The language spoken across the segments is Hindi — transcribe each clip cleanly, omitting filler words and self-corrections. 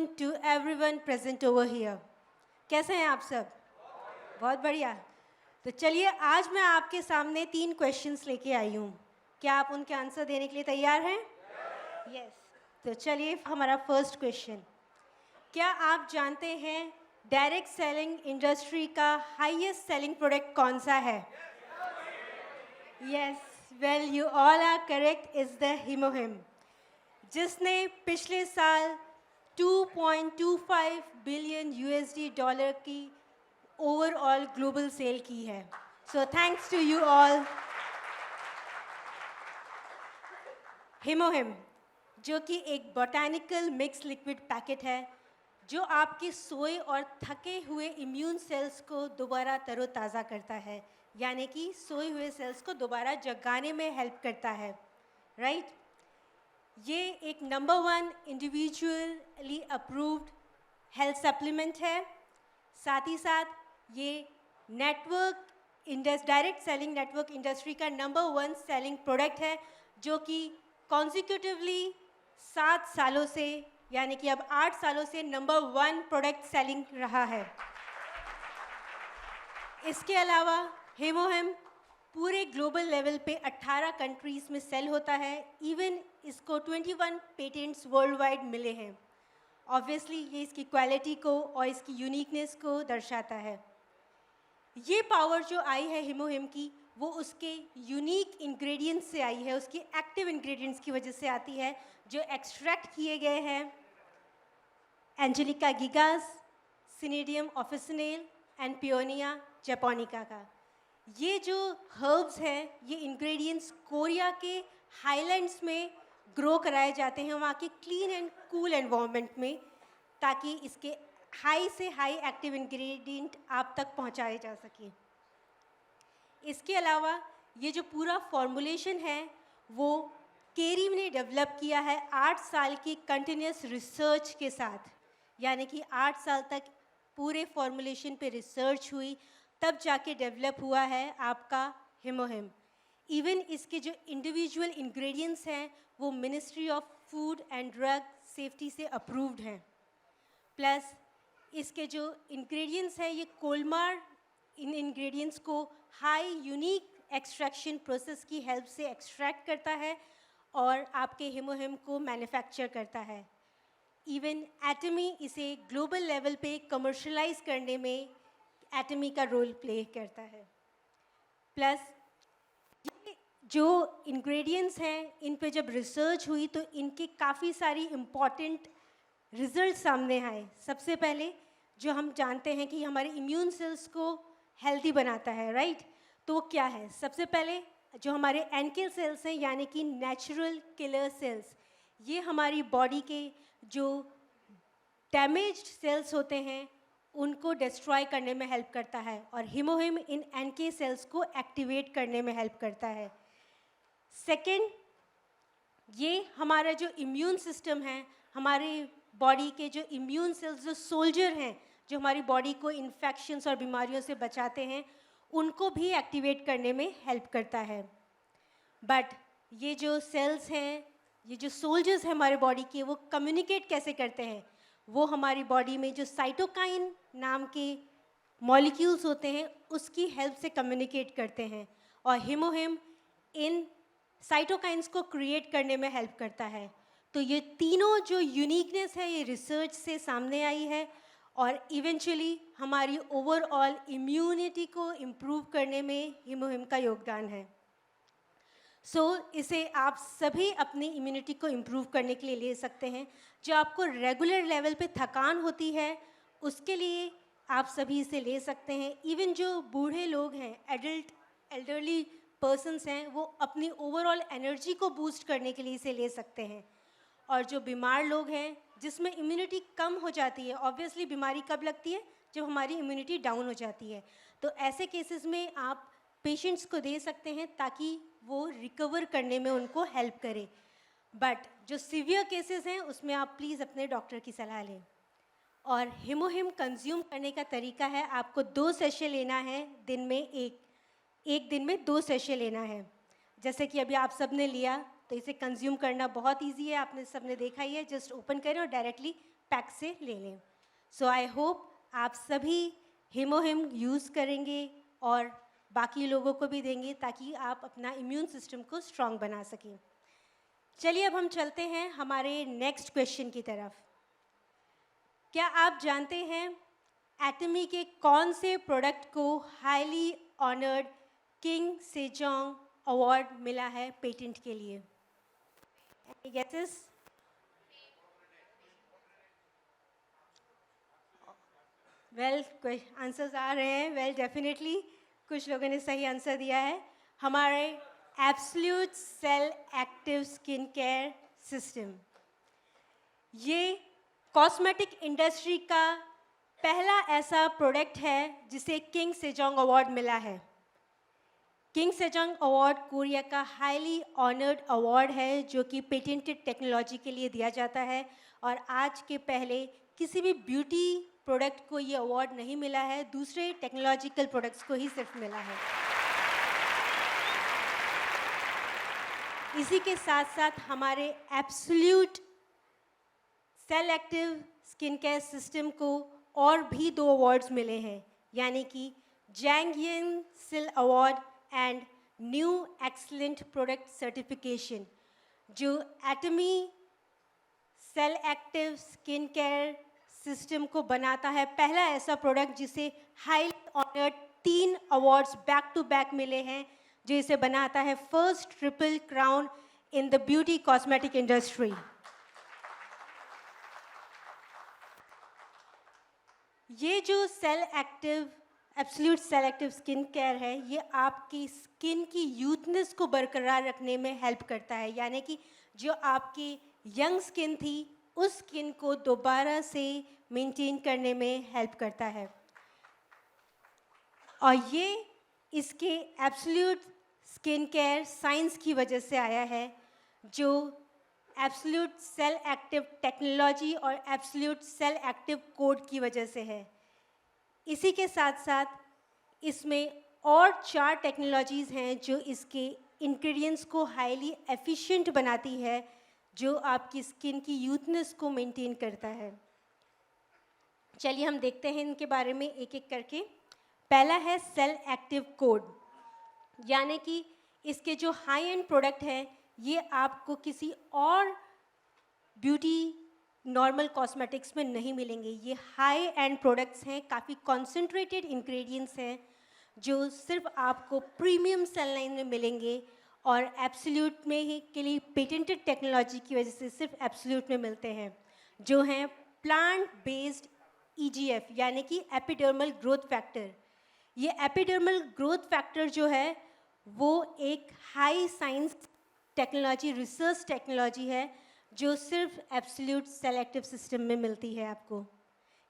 afternoon to everyone present over here. कैसे हैं आप सब? बहुत बढ़िया। तो चलिए आज मैं आपके सामने 3 क्वेश्चंस लेके आई हूँ। क्या आप उनके आंसर देने के लिए तैयार हैं? यस। तो चलिए हमारा फर्स्ट क्वेश्चन। क्या आप जानते हैं डायरेक्ट सेलिंग इंडस्ट्री का हाईएस्ट सेलिंग प्रोडक्ट कौन सा है? Yes, well you all are correct, is the HemoHIM, जिसने पिछले साल 2.25 बिलियन USD डॉलर की ओवरऑल ग्लोबल सेल की है। So thanks to you all. HemoHIM, जो कि एक बोटैनिकल मिक्स लिक्विड पैकेट है, जो आपके सोए और थके हुए इम्यून सेल्स को दोबारा तरोताज़ा करता है, यानी कि सोए हुए सेल्स को दोबारा जगाने में हेल्प करता है, राइट? ये एक number 1 individually approved health supplement है। साथ ही साथ ये network direct selling network industry का नंबर 1 सेलिंग प्रोडक्ट है, जो कि कॉन्जिक्यूटिवली 7 सालों से, यानी कि अब 8 सालों से नंबर 1 प्रोडक्ट सेलिंग रहा है। इसके अलावा HemoHIM पूरे ग्लोबल लेवल पे 18 कंट्रीज़ में सेल होता है। इवन इसको 21 पेटेंट्स वर्ल्ड वाइड मिले हैं। ऑब्वियसली ये इसकी क्वालिटी को और इसकी यूनिकनेस को दर्शाता है। ये पावर जो आई है HemoHIM की, वो उसके यूनिक इंग्रेडिएंट्स से आई है, उसकी एक्टिव इंग्रेडिएंट्स की वजह से आती है, जो एक्सट्रैक्ट किए गए हैं एंजेलिका गिगास, सिनेडियम ऑफिसिनेल एंड पियोनिया जापोनिका का। ये जो हर्ब्स हैं, ये इंग्रेडिएंट्स कोरिया के हाईलैंड्स में ग्रो कराए जाते हैं, वहाँ के क्लीन एंड कूल एनवायरनमेंट में, ताकि इसके हाई से हाई एक्टिव इंग्रेडिएंट आप तक पहुँचाए जा सकें। इसके अलावा ये जो पूरा फॉर्मूलेशन है, वो केरी ने डेवलप किया है 8 साल की कंटिन्यूस रिसर्च के साथ, यानी कि 8 साल तक पूरे फॉर्मूलेशन पे रिसर्च हुई, तब जाके डेवलप हुआ है आपका HemoHIM। इवन इसके जो इंडिविजुअल इंग्रेडिएंट्स हैं, वो ministry of food and drug safety से अप्रूव्ड हैं। प्लस इसके जो इंग्रेडिएंट्स हैं, ये कोलमार इन इंग्रेडिएंट्स को हाई यूनिक एक्सट्रैक्शन प्रोसेस की हेल्प से एक्सट्रैक्ट करता है और आपके HemoHIM को मैन्युफैक्चर करता है। इवन एटमी इसे ग्लोबल लेवल पे कमर्शलाइज करने में एटमी का रोल प्ले करता है। प्लस ये जो इंग्रेडिएंट्स हैं, इन पे जब रिसर्च हुई तो इनके काफ़ी सारी इम्पॉर्टेंट रिजल्ट सामने आए। सबसे पहले जो हम जानते हैं कि हमारे इम्यून सेल्स को हेल्दी बनाता है, राइट? तो वो क्या है? सबसे पहले जो हमारे NK सेल्स हैं, यानी कि नेचुरल किलर सेल्स, ये हमारी बॉडी के जो डैमेज्ड सेल्स होते हैं उनको डिस्ट्रॉय करने में हेल्प करता है, और HemoHIM इन NK सेल्स को एक्टिवेट करने में हेल्प करता है। सेकेंड, ये हमारा जो इम्यून सिस्टम है, हमारे बॉडी के जो इम्यून सेल्स, जो सोल्जर हैं, जो हमारी बॉडी को इन्फेक्शंस और बीमारियों से बचाते हैं, उनको भी एक्टिवेट करने में हेल्प करता है। बट ये जो सेल्स हैं, ये जो सोल्जर्स हैं हमारे बॉडी के, वो कम्युनिकेट कैसे करते हैं? वो हमारी बॉडी में जो साइटोकाइन नाम के मॉलिक्यूल्स होते हैं, उसकी हेल्प से कम्युनिकेट करते हैं, और HemoHIM इन साइटोकाइंस को क्रिएट करने में हेल्प करता है। तो ये तीनों जो यूनिकनेस है, ये रिसर्च से सामने आई है, और इवेंचुअली हमारी ओवरऑल इम्यूनिटी को इम्प्रूव करने में HemoHIM का योगदान है। इसे आप सभी अपनी इम्यूनिटी को इम्प्रूव करने के लिए ले सकते हैं। जो आपको रेगुलर लेवल पे थकान होती है, उसके लिए आप सभी इसे ले सकते हैं। इवन जो बूढ़े लोग हैं, एल्डरली पर्सन्स हैं, वो अपनी ओवरऑल एनर्जी को बूस्ट करने के लिए इसे ले सकते हैं। और जो बीमार लोग हैं, जिसमें इम्यूनिटी कम हो जाती है, ऑब्वियसली बीमारी कब लगती है? जब हमारी इम्यूनिटी डाउन हो जाती है। तो ऐसे केसेस में आप पेशेंट्स को दे सकते हैं, ताकि वो रिकवर करने में उनको हेल्प करे। बट जो सीवियर केसेस हैं, उसमें आप प्लीज़ अपने डॉक्टर की सलाह लें। और HemoHIM कंज्यूम करने का तरीका है, आपको 2 सेशे लेना है दिन में, एक दिन में 2 सेशे लेना है। जैसे कि अभी आप सब ने लिया, तो इसे कंज्यूम करना बहुत ईजी है, आपने सबने देखा ही है। जस्ट ओपन करें और डायरेक्टली पैक से ले लें। सो आई होप आप सभी HemoHIM यूज़ करेंगे और बाकी लोगों को भी देंगे ताकि आप अपना इम्यून सिस्टम को स्ट्रॉन्ग बना सकें। चलिए अब हम चलते हैं हमारे नेक्स्ट क्वेश्चन की तरफ। क्या आप जानते हैं एटमी के कौन से प्रोडक्ट को highly honoured king Sejong award मिला है पेटेंट के लिए? Any guesses? वेल आंसर्स आ रहे हैं। वेल डेफिनेटली कुछ लोगों ने सही आंसर दिया है। हमारे absolute cell active skin care system, ये कॉस्मेटिक इंडस्ट्री का पहला ऐसा प्रोडक्ट है जिसे किंग सेजोंग अवार्ड मिला है। किंग सेजोंग अवार्ड कोरिया का हाईली ऑनर्ड अवार्ड है जो कि पेटेंटेड टेक्नोलॉजी के लिए दिया जाता है और आज के पहले किसी भी ब्यूटी प्रोडक्ट को ये अवार्ड नहीं मिला है, दूसरे टेक्नोलॉजिकल प्रोडक्ट्स को ही सिर्फ मिला है। इसी के साथ साथ हमारे absolute cell active skin care system को और भी 2 अवार्ड्स मिले हैं, यानी कि जैंगियन seal award and new excellent product certification, जो Atomy cell active skin care system को बनाता है पहला ऐसा प्रोडक्ट जिसे highly honoured 3 awards back to back मिले हैं, जो इसे बनाता है first triple crown in the beauty cosmetic industry. ये जो cell active absolute cell active skin care है, ये आपकी स्किन की यूथनेस को बरकरार रखने में हेल्प करता है, यानी कि जो आपकी यंग स्किन थी उस स्किन को दोबारा से मेंटेन करने में हेल्प करता है। और ये इसके एब्सोल्यूट स्किन केयर साइंस की वजह से आया है, जो एब्सोल्यूट सेल एक्टिव टेक्नोलॉजी और एब्सोल्यूट सेल एक्टिव कोड की वजह से है। इसी के साथ साथ इसमें और 4 टेक्नोलॉजीज़ हैं जो इसके इंग्रेडिएंट्स को हाईली एफिशिएंट बनाती है, जो आपकी स्किन की यूथनेस को मेंटेन करता है। चलिए हम देखते हैं इनके बारे में एक एक करके। पहला है सेल एक्टिव कोड, यानी कि इसके जो हाई एंड प्रोडक्ट हैं ये आपको किसी और ब्यूटी नॉर्मल कॉस्मेटिक्स में नहीं मिलेंगे। ये हाई एंड प्रोडक्ट्स हैं, काफ़ी कॉन्सेंट्रेटेड इंग्रेडिएंट्स हैं जो सिर्फ आपको प्रीमियम सेल लाइन में मिलेंगे और एब्सोल्यूट में ही के लिए पेटेंटेड टेक्नोलॉजी की वजह से सिर्फ एब्सोल्यूट में मिलते हैं, जो हैं प्लांट बेस्ड EGF यानी कि एपिडर्मल ग्रोथ फैक्टर। ये एपिडर्मल ग्रोथ फैक्टर जो है वो एक high science technology, research technology है जो सिर्फ एब्सोल्यूट सेल एक्टिव सिस्टम में मिलती है आपको।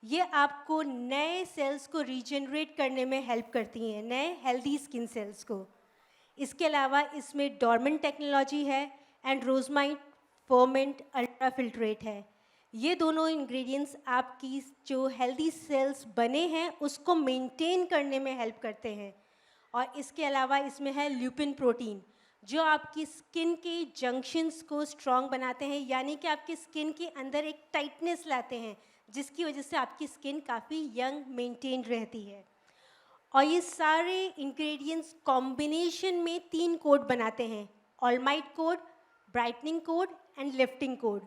ये आपको नए सेल्स को रीजनरेट करने में हेल्प करती हैं, नए हेल्दी स्किन सेल्स को। इसके अलावा इसमें डॉर्मेंट टेक्नोलॉजी है एंड रोजमाइड फर्मेंट अल्ट्रा फिल्ट्रेट है। ये दोनों इंग्रेडिएंट्स आपकी जो हेल्दी सेल्स बने हैं उसको मेंटेन करने में हेल्प करते हैं। और इसके अलावा इसमें है ल्यूपिन प्रोटीन, जो आपकी स्किन के जंक्शंस को स्ट्रॉन्ग बनाते हैं, यानी कि आपकी स्किन के अंदर एक टाइटनेस लाते हैं, जिसकी वजह से आपकी स्किन काफ़ी यंग मेंटेन रहती है। और ये सारे इंग्रेडिएंट्स कॉम्बिनेशन में 3 कोड बनाते हैं, ऑलमाइट code, brightening code and lifting code.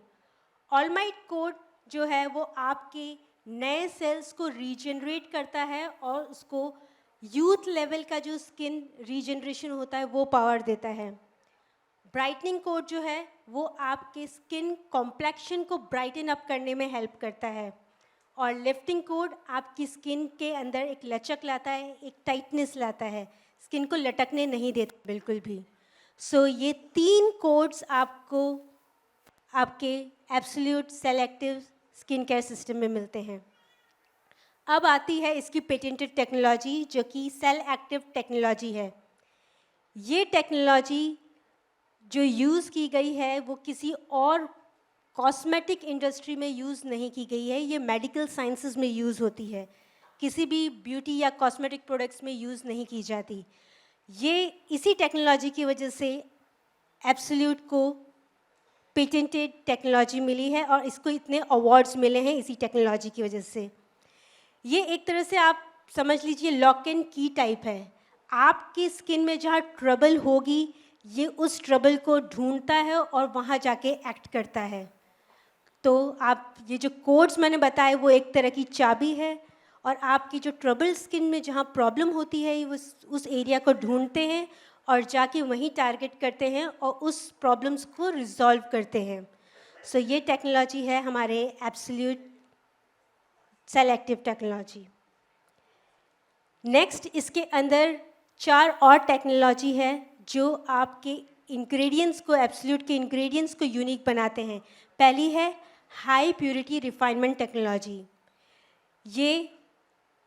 ऑलमाइट कोड जो है वो आपके नए सेल्स को रीजनरेट करता है और उसको यूथ लेवल का जो स्किन रीजनरेशन होता है वो पावर देता है। ब्राइटनिंग कोड जो है वो आपके स्किन कॉम्प्लेक्शन को ब्राइटन अप करने में हेल्प करता है। और लिफ्टिंग कोड आपकी स्किन के अंदर एक लचक लाता है, एक टाइटनेस लाता है, स्किन को लटकने नहीं देता बिल्कुल भी। सो ये 3 कोड्स आपको आपके absolute cell active skin care system में मिलते हैं। अब आती है इसकी पेटेंटेड टेक्नोलॉजी, जो कि सेल एक्टिव टेक्नोलॉजी है। ये टेक्नोलॉजी जो यूज़ की गई है वो किसी और कॉस्मेटिक इंडस्ट्री में यूज़ नहीं की गई है, ये मेडिकल साइंसेस में यूज़ होती है, किसी भी ब्यूटी या कॉस्मेटिक प्रोडक्ट्स में यूज़ नहीं की जाती। ये इसी टेक्नोलॉजी की वजह से एब्सोल्यूट को पेटेंटेड टेक्नोलॉजी मिली है और इसको इतने अवार्ड्स मिले हैं इसी टेक्नोलॉजी की वजह से। ये एक तरह से आप समझ लीजिए लॉक एंड की टाइप है। आपकी स्किन में जहाँ ट्रबल होगी, ये उस ट्रबल को ढूंढता है और वहाँ जाके एक्ट करता है। तो आप ये जो कोड्स मैंने बताए वो एक तरह की चाबी है, और आपकी जो ट्रबल स्किन में जहाँ प्रॉब्लम होती है उस एरिया को ढूंढते हैं और जाके वहीं टारगेट करते हैं और उस प्रॉब्लम्स को रिजॉल्व करते हैं। सो ये टेक्नोलॉजी है हमारे एब्सोल्यूट सेलेक्टिव टेक्नोलॉजी। नेक्स्ट इसके अंदर 4 और टेक्नोलॉजी है जो आपके इंग्रेडिएंट्स को, एब्सोल्यूट के इंग्रेडिएंट्स को यूनिक बनाते हैं। पहली है हाई प्योरिटी रिफाइनमेंट टेक्नोलॉजी। ये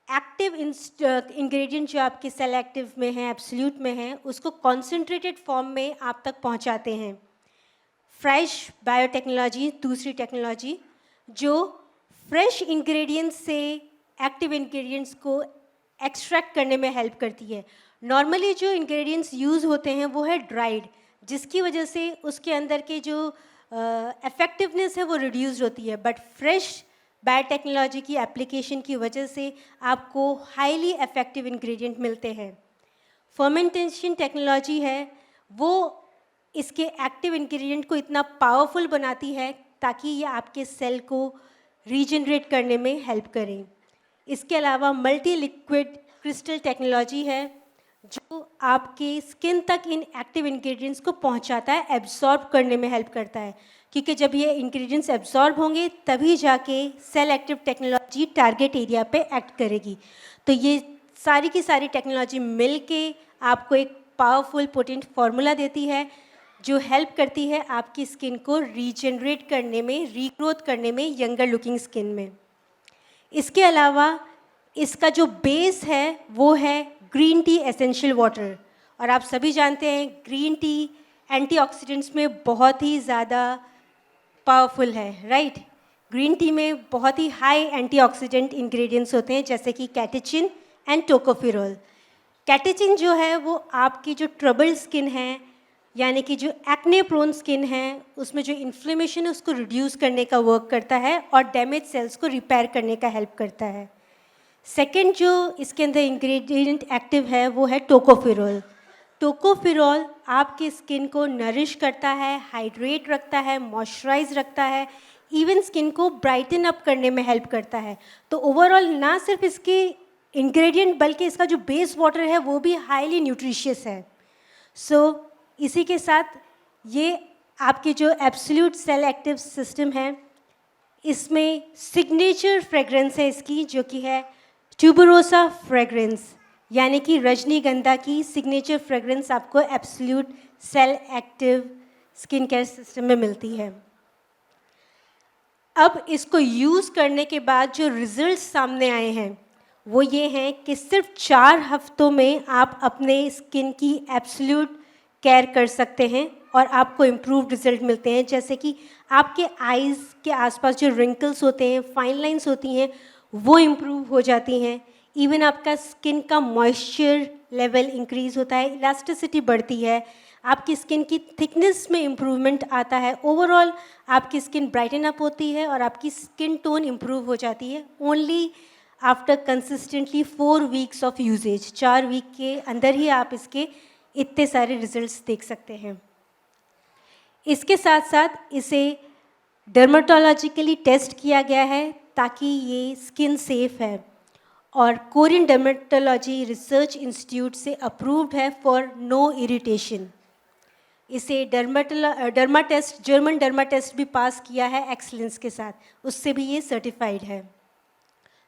एक्टिव इंग्रेडिएंट जो आपके सेलेक्टिव में है, एब्सोल्यूट में है, उसको कॉन्सेंट्रेटेड फॉर्म में आप तक पहुंचाते हैं। फ्रेश बायोटेक्नोलॉजी दूसरी टेक्नोलॉजी जो फ्रेश इंग्रेडिएंट्स से एक्टिव इंग्रेडिएंट्स को एक्सट्रैक्ट करने में हेल्प करती है। नॉर्मली जो इंग्रेडिएंट्स यूज़ होते हैं वो है ड्राइड, जिसकी वजह से उसके अंदर के जो इफ़ेक्टिवनेस है वो रिड्यूस होती है, बट फ्रेश बायोटेक्नोलॉजी की एप्लीकेशन की वजह से आपको हाईली इफ़ेक्टिव इंग्रेडिएंट मिलते हैं। फर्मेंटेशन टेक्नोलॉजी है, वो इसके एक्टिव इंग्रेडिएंट को इतना पावरफुल बनाती है ताकि ये आपके सेल को रीजनरेट करने में हेल्प करें। इसके अलावा मल्टी लिक्विड क्रिस्टल टेक्नोलॉजी है जो आपके स्किन तक इन एक्टिव इंग्रेडिएंट्स को पहुंचाता है, एब्जॉर्ब करने में हेल्प करता है, क्योंकि जब ये इंग्रेडिएंट्स एब्जॉर्ब होंगे तभी जाके cell active technology target area पे एक्ट करेगी। तो ये सारी की सारी टेक्नोलॉजी मिल के आपको एक पावरफुल पोटेंट फार्मूला देती है जो हेल्प करती है आपकी स्किन को रीजनरेट करने में, रीग्रोथ करने में, यंगर लुकिंग स्किन में। इसके अलावा इसका जो बेस है वो है ग्रीन टी एसेंशियल वाटर, और आप सभी जानते हैं ग्रीन टी एंटीऑक्सीडेंट्स में बहुत ही ज़्यादा पावरफुल है, राइट। ग्रीन टी में बहुत ही हाई एंटीऑक्सीडेंट इंग्रेडिएंट्स होते हैं जैसे कि कैटेचिन एंड टोकोफेरोल। कैटेचिन जो है वो आपकी जो ट्रबल स्किन है, यानी कि जो एक्ने प्रोन स्किन है, उसमें जो इन्फ्लेमेशन है उसको रिड्यूस करने का वर्क करता है और डैमेज सेल्स को रिपेयर करने का हेल्प करता है। सेकेंड जो इसके अंदर इंग्रेडिएंट एक्टिव है वो है टोकोफेरोल। टोकोफेरोल आपकी स्किन को नरिश करता है, हाइड्रेट रखता है, मॉइस्चराइज रखता है, इवन स्किन को ब्राइटन अप करने में हेल्प करता है। तो ओवरऑल ना सिर्फ इसके इंग्रेडिएंट बल्कि इसका जो बेस वाटर है वो भी हाईली न्यूट्रिशियस है। सो इसी के साथ ये आपकी जो एब्सोल्यूट सेल एक्टिव सिस्टम है, इसमें सिग्नेचर फ्रेगरेंस है इसकी, जो कि है ट्यूबरोसा फ्रेगरेंस, यानी कि रजनीगंधा की सिग्नेचर फ्रेगरेंस आपको absolute cell active skin care system में मिलती है। अब इसको यूज़ करने के बाद जो रिजल्ट्स सामने आए हैं वो ये हैं कि सिर्फ 4 हफ्तों में आप अपने स्किन की एब्सोल्यूट केयर कर सकते हैं और आपको इम्प्रूव्ड रिजल्ट मिलते हैं। जैसे कि आपके आईज़ के आसपास जो रिंकल्स होते हैं, फाइन लाइंस होती हैं, वो इम्प्रूव हो जाती हैं। इवन आपका स्किन का मॉइस्चर लेवल इंक्रीज़ होता है, इलास्टिसिटी बढ़ती है, आपकी स्किन की थिकनेस में इम्प्रूवमेंट आता है। ओवरऑल आपकी स्किन ब्राइटन अप होती है और आपकी स्किन टोन इम्प्रूव हो जाती है only after consistently 4 weeks of usages. 4 week के अंदर ही आप इसके इतने सारे रिजल्ट्स देख सकते हैं। इसके साथ साथ इसे डर्मेटोलॉजिकली टेस्ट किया गया है ताकि ये स्किन सेफ है, और कोरियन डर्मेटोलॉजी रिसर्च इंस्टीट्यूट से अप्रूव्ड है फॉर नो इरिटेशन। इसे derma test, German derma test भी पास किया है एक्सीलेंस के साथ, उससे भी ये सर्टिफाइड है,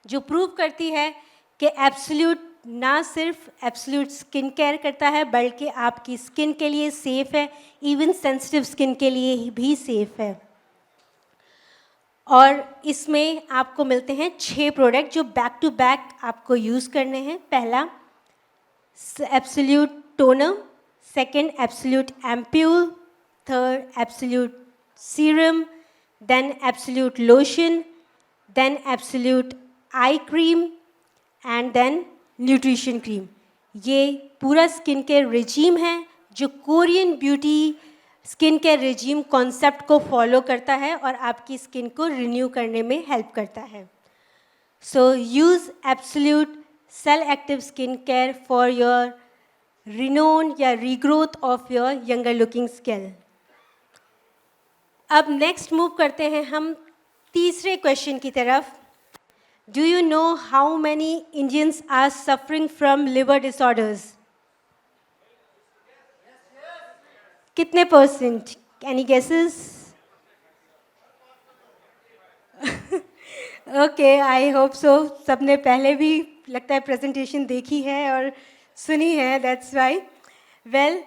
जो प्रूव करती है कि एब्सोल्यूट ना सिर्फ एब्सोल्यूट स्किन केयर करता है बल्कि आपकी स्किन के लिए सेफ़ है, इवन सेंसिटिव स्किन के लिए भी सेफ़ है। और इसमें आपको मिलते हैं 6 प्रोडक्ट जो बैक टू बैक आपको यूज़ करने हैं। पहला absolute toner, second absolute ampoule, third absolute serum, then absolute lotion, then absolute eye cream and then nutrition cream. ये पूरा स्किन केयर रिजीम है जो Korean beauty skin care regime concept को फॉलो करता है और आपकी स्किन को रिन्यू करने में हेल्प करता है. So use absolute cell active skin care for your renewal या regrowth of your younger looking skin. अब नेक्स्ट मूव करते हैं हम तीसरे क्वेश्चन की तरफ. Do you know how many Indians are suffering from liver disorders? कितने percent? Any guesses? Okay, I hope so. सबने पहले भी लगता है प्रेजेंटेशन देखी है और सुनी है, that's why. Well,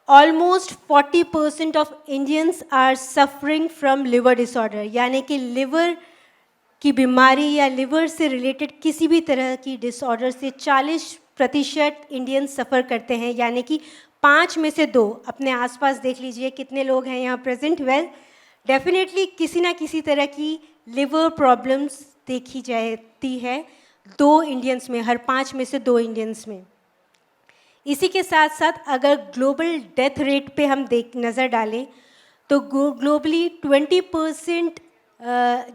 almost 40% of Indians are suffering from liver disorder, यानी कि लिवर की बीमारी या लिवर से रिलेटेड किसी भी तरह की डिसऑर्डर से 40% इंडियंस सफ़र करते हैं. यानी कि 5 में से 2. अपने आसपास देख लीजिए कितने लोग हैं यहाँ प्रेजेंट. वेल, डेफिनेटली किसी ना किसी तरह की लिवर प्रॉब्लम्स देखी जाती है 2 इंडियंस में, हर 5 में से 2 इंडियंस में. इसी के साथ साथ अगर ग्लोबल डेथ रेट पे हम नज़र डालें तो ग्लोबली 20%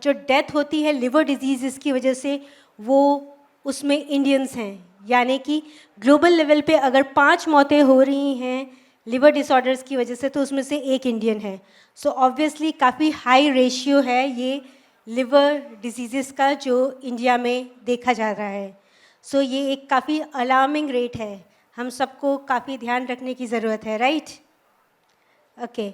जो डेथ होती है लिवर डिजीज़ की वजह से, वो उसमें इंडियंस हैं. यानी कि ग्लोबल लेवल पे अगर 5 मौतें हो रही हैं लिवर डिसऑर्डर्स की वजह से, तो उसमें से 1 इंडियन है. सो ऑब्वियसली काफ़ी हाई रेशियो है ये लिवर डिजीज़ का जो इंडिया में देखा जा रहा है. सो ये एक काफ़ी अलार्मिंग रेट है. हम सबको काफ़ी ध्यान रखने की ज़रूरत है, राइट? ओके,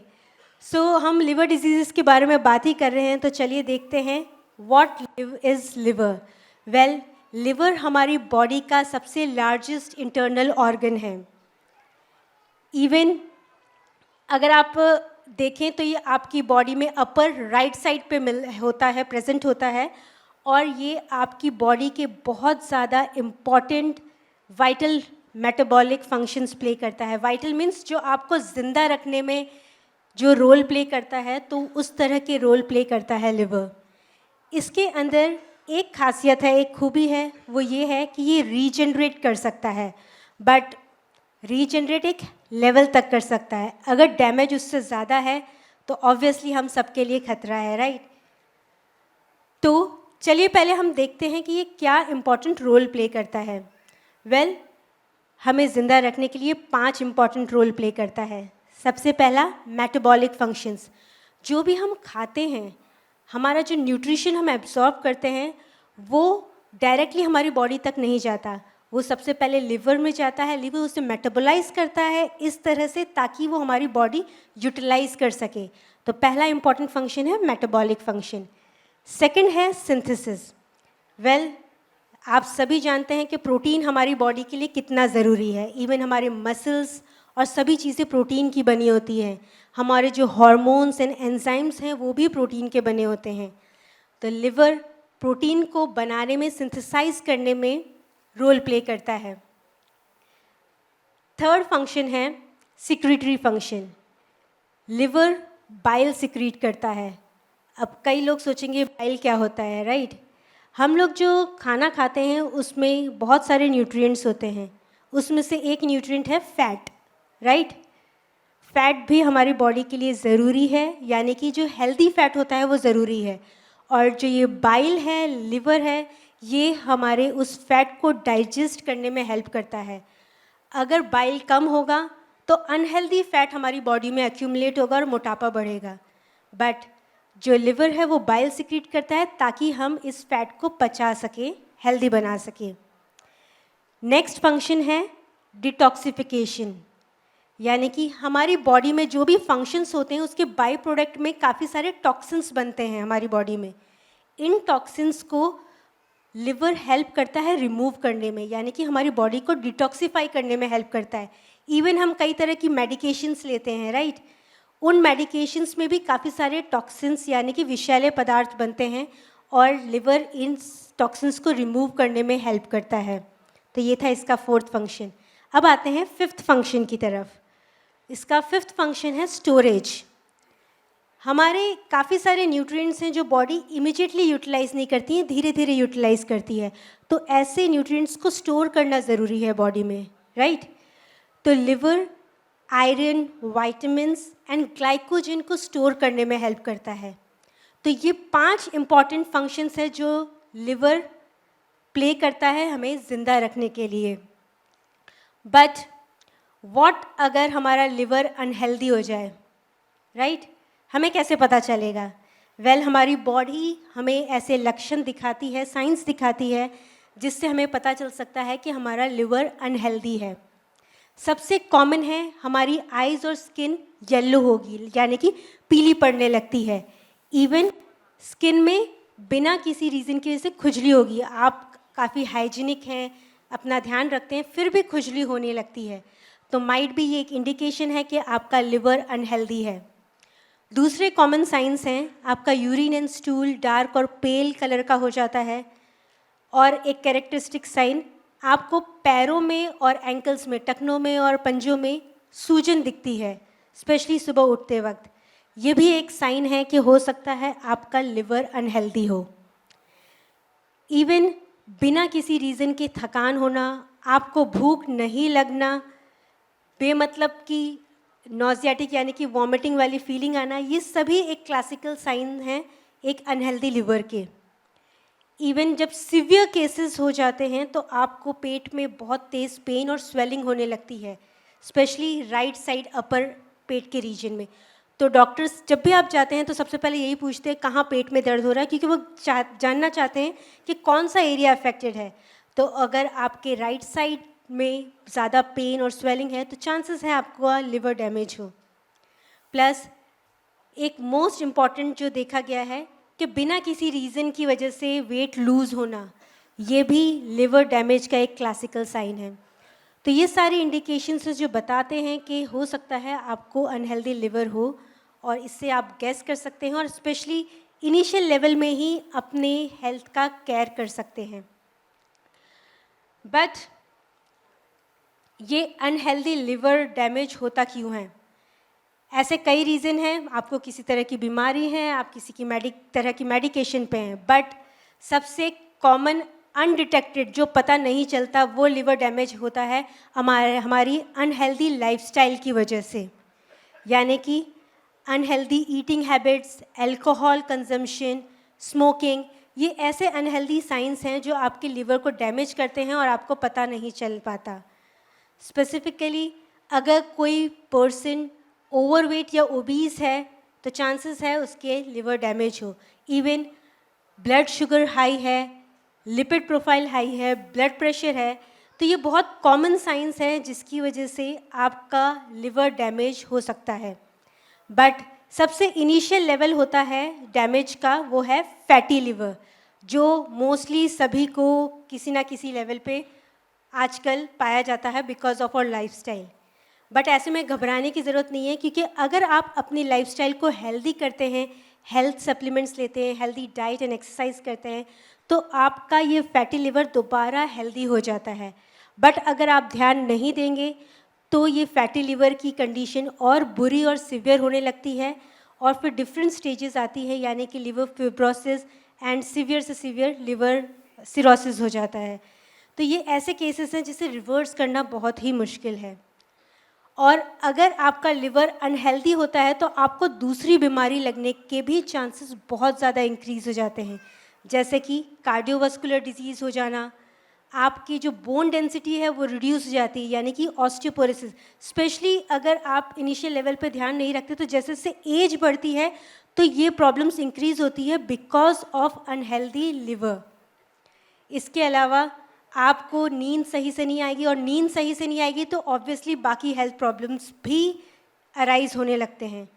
सो हम लिवर डिजीज़ के बारे में बात ही कर रहे हैं, तो चलिए देखते हैं what is liver. Well, liver हमारी बॉडी का सबसे लार्जेस्ट इंटरनल ऑर्गन है. इवन अगर आप देखें तो ये आपकी बॉडी में अपर राइट साइड पे प्रेजेंट होता है, और ये आपकी बॉडी के बहुत ज़्यादा important vital metabolic functions play करता है. वाइटल मीन्स जो आपको ज़िंदा रखने में जो रोल प्ले करता है, तो उस तरह के रोल प्ले करता है लिवर. इसके अंदर एक खासियत है, एक खूबी है, वो ये है कि ये रीजनरेट कर सकता है. बट रीजनरेट एक लेवल तक कर सकता है. अगर डैमेज उससे ज़्यादा है तो ऑब्वियसली हम सबके लिए खतरा है, राइट? तो चलिए पहले हम देखते हैं कि ये क्या इम्पॉर्टेंट रोल प्ले करता है. वेल, हमें ज़िंदा रखने के लिए 5 इम्पॉर्टेंट रोल प्ले करता है. सबसे पहला, मेटाबॉलिक फंक्शंस. जो भी हम खाते हैं, हमारा जो न्यूट्रिशन हम एब्जॉर्ब करते हैं, वो डायरेक्टली हमारी बॉडी तक नहीं जाता. वो सबसे पहले लिवर में जाता है. लिवर उसे मेटाबोलाइज करता है इस तरह से ताकि वो हमारी बॉडी यूटिलाइज कर सके. तो पहला इम्पॉर्टेंट फंक्शन है मेटाबॉलिक फंक्शन. सेकंड है सिंथेसिस. वेल, आप सभी जानते हैं कि प्रोटीन हमारी बॉडी के लिए कितना ज़रूरी है. इवन हमारे मसल्स और सभी चीज़ें प्रोटीन की बनी होती हैं. हमारे जो हार्मोन्स एंड एंजाइम्स हैं वो भी प्रोटीन के बने होते हैं. तो लिवर प्रोटीन को बनाने में, सिंथेसाइज करने में रोल प्ले करता है. थर्ड फंक्शन है secretory function. Liver bile secrete करता है. अब कई लोग सोचेंगे बाइल क्या होता है, राइट? हम लोग जो खाना खाते हैं उसमें बहुत सारे न्यूट्रिएंट्स होते हैं. उसमें से एक न्यूट्रिएंट है फैट, राइट? फैट भी हमारी बॉडी के लिए ज़रूरी है, यानी कि जो हेल्दी फैट होता है वो ज़रूरी है. और जो ये बाइल है, लिवर है, ये हमारे उस फैट को डाइजेस्ट करने में हेल्प करता है. अगर बाइल कम होगा तो अनहेल्दी फैट हमारी बॉडी में एक्यूमुलेट होगा और मोटापा बढ़ेगा. बट जो लिवर है वो बाइल सिक्रीट करता है ताकि हम इस फैट को पचा सकें, हेल्दी बना सकें. नेक्स्ट फंक्शन है डिटॉक्सिफिकेशन. यानी कि हमारी बॉडी में जो भी फंक्शंस होते हैं उसके बाई प्रोडक्ट में काफ़ी सारे टॉक्सिन्स बनते हैं हमारी बॉडी में. इन टॉक्सिन्स को लिवर हेल्प करता है रिमूव करने में, यानी कि हमारी बॉडी को डिटॉक्सिफाई करने में हेल्प करता है. इवन हम कई तरह की मेडिकेशंस लेते हैं, राइट? उन मेडिकेशंस में भी काफ़ी सारे टॉक्सिन्स यानी कि विषैले पदार्थ बनते हैं और लिवर इन टॉक्सिन्स को रिमूव करने में हेल्प करता है. तो ये था इसका फोर्थ फंक्शन. अब आते हैं फिफ्थ फंक्शन की तरफ. इसका फिफ्थ फंक्शन है स्टोरेज. हमारे काफ़ी सारे न्यूट्रिएंट्स हैं जो बॉडी इमीडिएटली यूटिलाइज नहीं करती है, धीरे धीरे यूटिलाइज करती है. तो ऐसे न्यूट्रिएंट्स को स्टोर करना ज़रूरी है बॉडी में, राइट? तो liver iron, vitamins and glycogen को स्टोर करने में हेल्प करता है। तो ये 5 इम्पॉर्टेंट फंक्शंस है जो लिवर प्ले करता है हमें ज़िंदा रखने के लिए। बट व्हाट अगर हमारा लिवर अनहेल्दी हो जाए, राइट? हमें कैसे पता चलेगा? हमारी बॉडी हमें ऐसे लक्षण दिखाती है, साइंस दिखाती है, जिससे हमें पता चल सकता है कि हमारा लिवर अनहेल्दी है। सबसे कॉमन है हमारी आइज़ और स्किन येलो होगी, यानी कि पीली पड़ने लगती है। इवन स्किन में बिना किसी रीज़न की वजह से खुजली होगी। आप काफ़ी हाइजीनिक हैं, अपना ध्यान रखते हैं, फिर भी खुजली होने लगती है, तो माइट भी ये एक इंडिकेशन है कि आपका लिवर अनहेल्दी है। दूसरे कॉमन साइंस हैं, आपका यूरिन एंड स्टूल डार्क और पेल कलर का हो जाता है, और एक कैरेक्टरिस्टिक साइन आपको पैरों में और एंकल्स में, टखनों में और पंजों में सूजन दिखती है, स्पेशली सुबह उठते वक्त। ये भी एक साइन है कि हो सकता है आपका लिवर अनहेल्दी हो। इवन बिना किसी रीज़न के थकान होना, आपको भूख नहीं लगना, बेमतलब की नॉजियाटिक यानी कि वॉमिटिंग वाली फीलिंग आना, ये सभी एक क्लासिकल साइन हैं एक अनहेल्दी लिवर के। इवन जब सीवियर केसेस हो जाते हैं तो आपको पेट में बहुत तेज़ पेन और स्वेलिंग होने लगती है, स्पेशली राइट साइड अपर पेट के रीजन में। तो डॉक्टर्स जब भी आप जाते हैं तो सबसे पहले यही पूछते हैं कहाँ पेट में दर्द हो रहा है, क्योंकि वो जानना चाहते हैं कि कौन सा एरिया अफेक्टेड है। तो अगर आपके राइट साइड में ज़्यादा पेन और स्वेलिंग है तो चांसेस है आपको लिवर डैमेज हो। प्लस एक मोस्ट इम्पॉर्टेंट जो देखा गया है कि बिना किसी रीज़न की वजह से वेट लूज़ होना, ये भी लिवर डैमेज का एक क्लासिकल साइन है। तो ये सारी इंडिकेशंस जो बताते हैं कि हो सकता है आपको अनहेल्दी लिवर हो, और इससे आप गैस कर सकते हैं और स्पेशली इनिशियल लेवल में ही अपने हेल्थ का केयर कर सकते हैं। बट ये अनहेल्दी लिवर डैमेज होता क्यों है? ऐसे कई रीज़न हैं, आपको किसी तरह की बीमारी है, आप किसी की तरह की मेडिकेशन पे हैं, बट सबसे कॉमन अनडिटेक्टेड जो पता नहीं चलता वो लिवर डैमेज होता है हमारी अनहेल्दी लाइफस्टाइल की वजह से, यानी कि unhealthy eating habits, alcohol consumption, smoking. ये ऐसे अनहेल्दी साइंस हैं जो आपके लिवर को डैमेज करते हैं और आपको पता नहीं चल पाता। स्पेसिफिकली अगर कोई पर्सन ओवरवेट या ओबीस है तो चांसेस है उसके लिवर डैमेज हो। इवन ब्लड शुगर हाई है, लिपिड प्रोफाइल हाई है, ब्लड प्रेशर है, तो ये बहुत कॉमन साइंस हैं जिसकी वजह से आपका लिवर डैमेज हो सकता है। बट सबसे इनिशियल लेवल होता है डैमेज का, वो है फैटी लिवर, जो मोस्टली सभी को किसी ना किसी लेवल पे आजकल पाया जाता है because of our lifestyle. But ऐसे में घबराने की ज़रूरत नहीं है, क्योंकि अगर आप अपनी लाइफस्टाइल को हेल्दी करते हैं, हेल्थ सप्लीमेंट्स लेते हैं, हेल्दी डाइट एंड एक्सरसाइज करते हैं, तो आपका ये फैटी लिवर दोबारा हेल्दी हो जाता है। बट अगर आप ध्यान नहीं देंगे तो ये फैटी लिवर की कंडीशन और बुरी और सिवियर होने लगती है, और फिर डिफरेंट स्टेजेस आती है, यानी कि लिवर फिब्रोसिस एंड सिवियर से सिवियर लिवर सिरोसिस हो जाता है। तो ये ऐसे केसेस हैं जिसे रिवर्स करना बहुत ही मुश्किल है। और अगर आपका लिवर अनहेल्दी होता है तो आपको दूसरी बीमारी लगने के भी चांसेस बहुत ज़्यादा इंक्रीज़ हो जाते हैं, जैसे कि कार्डियोवास्कुलर डिजीज़ हो जाना, आपकी जो बोन डेंसिटी है वो रिड्यूस हो जाती है, यानी कि ऑस्टियोपोरोसिस। स्पेशली अगर आप इनिशियल लेवल पे ध्यान नहीं रखते तो जैसे जैसे एज बढ़ती है तो ये प्रॉब्लम्स इंक्रीज़ होती है बिकॉज ऑफ अनहेल्दी लिवर। इसके अलावा आपको नींद सही से नहीं आएगी, और नींद सही से नहीं आएगी तो ऑब्वियसली बाकी हेल्थ प्रॉब्लम्स भी अराइज होने लगते हैं।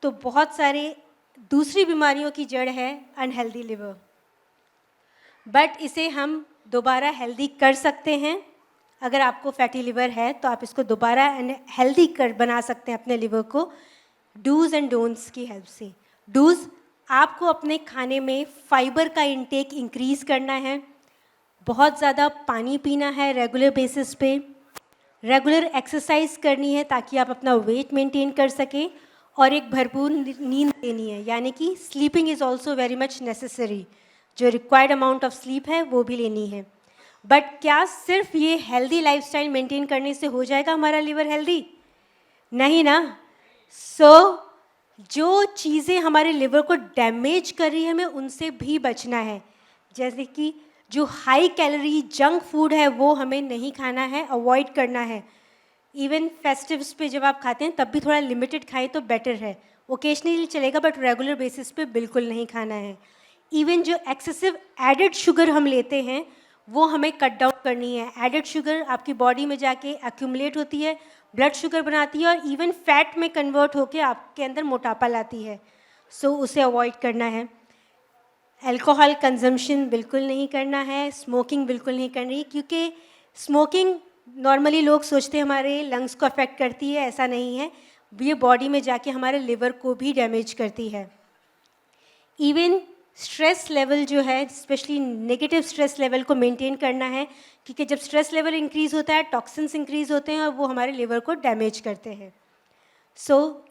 तो बहुत सारे दूसरी बीमारियों की जड़ है अनहेल्दी लिवर, बट इसे हम दोबारा हेल्दी कर सकते हैं। अगर आपको फैटी लिवर है तो आप इसको दोबारा हेल्दी बना सकते हैं अपने लिवर को, डूज एंड डोंट्स की हेल्प से। डूज, आपको अपने खाने में फाइबर का इंटेक इंक्रीज़ करना है, बहुत ज़्यादा पानी पीना है रेगुलर बेसिस पे, रेगुलर एक्सरसाइज करनी है ताकि आप अपना वेट मेंटेन कर सकें, और एक भरपूर नींद लेनी है, यानी कि sleeping is also very much necessary. जो रिक्वायर्ड अमाउंट ऑफ स्लीप है वो भी लेनी है। बट क्या सिर्फ ये हेल्दी लाइफस्टाइल मेंटेन करने से हो जाएगा हमारा लिवर हेल्दी? नहीं ना। जो चीज़ें हमारे लिवर को डैमेज कर रही है हमें उनसे भी बचना है। जैसे कि जो हाई कैलोरी जंक फूड है वो हमें नहीं खाना है, अवॉइड करना है। इवन फेस्टिव्स पे जब आप खाते हैं तब भी थोड़ा लिमिटेड खाएं तो बेटर है। ओकेजनली चलेगा बट रेगुलर बेसिस पे बिल्कुल नहीं खाना है। इवन जो एक्सेसिव एडेड शुगर हम लेते हैं वो हमें कट डाउन करनी है। एडेड शुगर आपकी बॉडी में जाके एक्यूमुलेट होती है, ब्लड शुगर बनाती है और इवन फैट में कन्वर्ट होकर आपके अंदर मोटापा लाती है। उसे अवॉइड करना है। अल्कोहल कंजम्पशन बिल्कुल नहीं करना है, स्मोकिंग बिल्कुल नहीं करनी, क्योंकि स्मोकिंग नॉर्मली लोग सोचते हैं हमारे लंग्स को अफेक्ट करती है, ऐसा नहीं है। ये बॉडी में जाके हमारे लिवर को भी डैमेज करती है। इवन स्ट्रेस लेवल जो है, स्पेशली नेगेटिव स्ट्रेस लेवल को मेंटेन करना है, क्योंकि जब स्ट्रेस लेवल इंक्रीज होता है टॉक्सिन्स इंक्रीज होते हैं और वो हमारे लिवर को डैमेज करते हैं।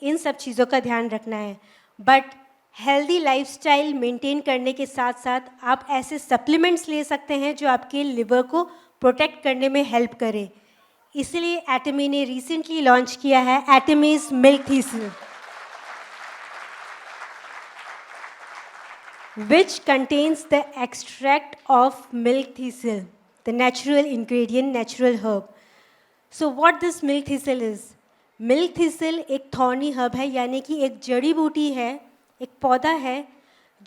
इन सब चीज़ों का ध्यान रखना है। बट हेल्दी लाइफस्टाइल मेंटेन करने के साथ साथ आप ऐसे सप्लीमेंट्स ले सकते हैं जो आपके लिवर को प्रोटेक्ट करने में हेल्प करे। इसलिए एटमी ने रिसेंटली लॉन्च किया है Atomy's milk thistle, which contains the extract of milk thistle, the natural ingredient, natural herb. So what this milk thistle is? Milk thistle एक thorny herb है, यानी कि एक जड़ी बूटी है, एक पौधा है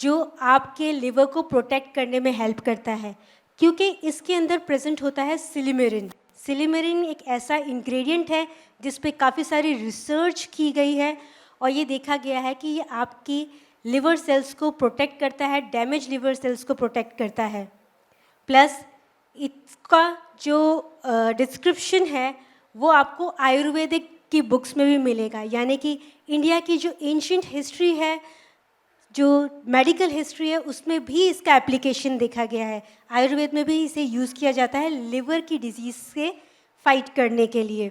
जो आपके लिवर को प्रोटेक्ट करने में हेल्प करता है, क्योंकि इसके अंदर प्रेजेंट होता है सिलिमेरिन। सिलिमेरिन एक ऐसा इंग्रेडिएंट है जिस पे काफ़ी सारी रिसर्च की गई है और ये देखा गया है कि ये आपकी लिवर सेल्स को प्रोटेक्ट करता है, डैमेज लिवर सेल्स को प्रोटेक्ट करता है। प्लस इसका जो डिस्क्रिप्शन है वो आपको आयुर्वेदिक की बुक्स में भी मिलेगा, यानी कि इंडिया की जो एंशिएंट हिस्ट्री है, जो मेडिकल हिस्ट्री है, उसमें भी इसका एप्लीकेशन देखा गया है। आयुर्वेद में भी इसे यूज़ किया जाता है लिवर की डिजीज़ से फाइट करने के लिए।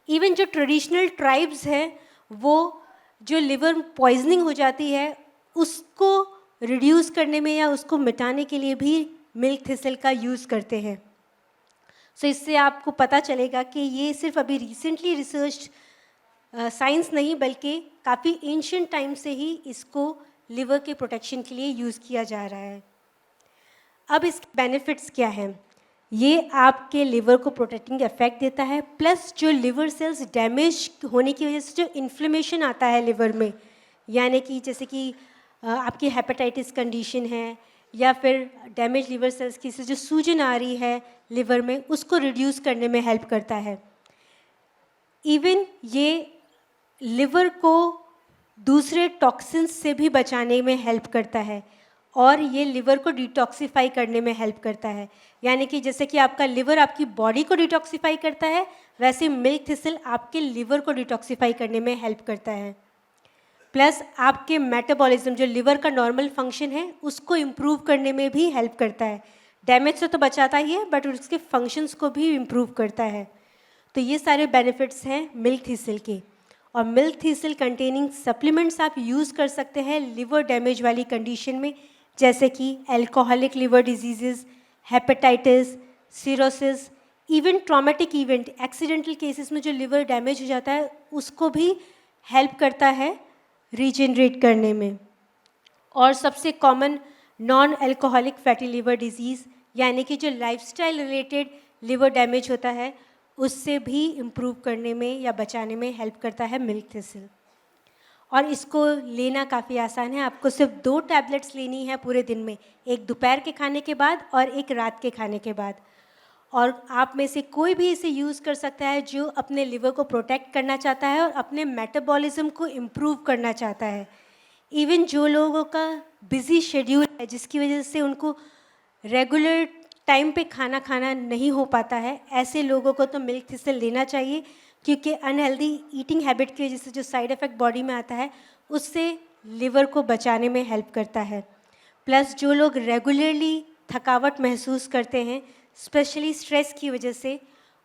इवन जो ट्रेडिशनल ट्राइब्स हैं वो जो लिवर पॉइजनिंग हो जाती है उसको रिड्यूस करने में या उसको मिटाने के लिए भी मिल्क थिसल का यूज़ करते हैं। इससे आपको पता चलेगा कि ये सिर्फ अभी रिसेंटली रिसर्च साइंस नहीं बल्कि काफ़ी एंशिएंट टाइम से ही इसको लिवर के प्रोटेक्शन के लिए यूज़ किया जा रहा है। अब इसके बेनिफिट्स क्या हैं? ये आपके लिवर को प्रोटेक्टिंग इफेक्ट देता है, प्लस जो लिवर सेल्स डैमेज होने की वजह से जो इन्फ्लेमेशन आता है लिवर में, यानी कि जैसे कि आपकी हेपेटाइटिस कंडीशन है या फिर डैमेज लिवर सेल्स की से जो सूजन आ रही है लिवर में, उसको रिड्यूस करने में हेल्प करता है। इवन ये लिवर को दूसरे टॉक्सिन्स से भी बचाने में हेल्प करता है और ये लिवर को डिटॉक्सिफाई करने में हेल्प करता है। यानी कि जैसे कि आपका लिवर आपकी बॉडी को डिटॉक्सिफाई करता है, वैसे मिल्क थिसल आपके लिवर को डिटॉक्सिफाई करने में हेल्प करता है। प्लस आपके मेटाबॉलिज्म, जो लिवर का नॉर्मल फंक्शन है, उसको इम्प्रूव करने में भी हेल्प करता है। डैमेज से तो बचाता ही है बट उसके फंक्शंस को भी इम्प्रूव करता है। तो ये सारे बेनिफिट्स हैं मिल्क थिसल के। और मिल्क थिसल कंटेनिंग सप्लीमेंट्स आप यूज़ कर सकते हैं लिवर डैमेज वाली कंडीशन में, जैसे कि alcoholic liver disease, hepatitis, cirrhosis, even traumatic event, accidental cases में जो लिवर डैमेज हो जाता है उसको भी हेल्प करता है रीजनरेट करने में। और सबसे common noun alcoholic fatty liver disease, यानी कि जो लाइफस्टाइल रिलेटेड लिवर डैमेज होता है, उससे भी इम्प्रूव करने में या बचाने में हेल्प करता है मिल्क थिसल। और इसको लेना काफ़ी आसान है। आपको सिर्फ 2 टैबलेट्स लेनी है पूरे दिन में, एक दोपहर के खाने के बाद और एक रात के खाने के बाद। और आप में से कोई भी इसे यूज़ कर सकता है जो अपने लिवर को प्रोटेक्ट करना चाहता है और अपने मेटाबॉलिज्म को इम्प्रूव करना चाहता है। इवन जो लोगों का बिजी शेड्यूल है जिसकी वजह से उनको रेगुलर टाइम पे खाना नहीं हो पाता है, ऐसे लोगों को तो मिल्क थिसल लेना चाहिए, क्योंकि अनहेल्दी ईटिंग हैबिट की वजह से जो साइड इफ़ेक्ट बॉडी में आता है उससे लिवर को बचाने में हेल्प करता है। प्लस जो लोग रेगुलरली थकावट महसूस करते हैं, स्पेशली स्ट्रेस की वजह से,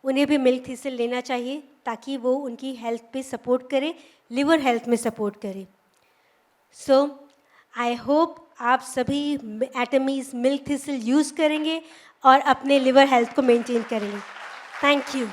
उन्हें भी मिल्क थिसल लेना चाहिए ताकि वो उनकी हेल्थ पे सपोर्ट करे, लिवर हेल्थ में सपोर्ट करे। आई होप आप सभी एटमीज मिल्क थिसल यूज़ करेंगे और अपने लिवर हेल्थ को मेंटेन करेंगे। Thank you.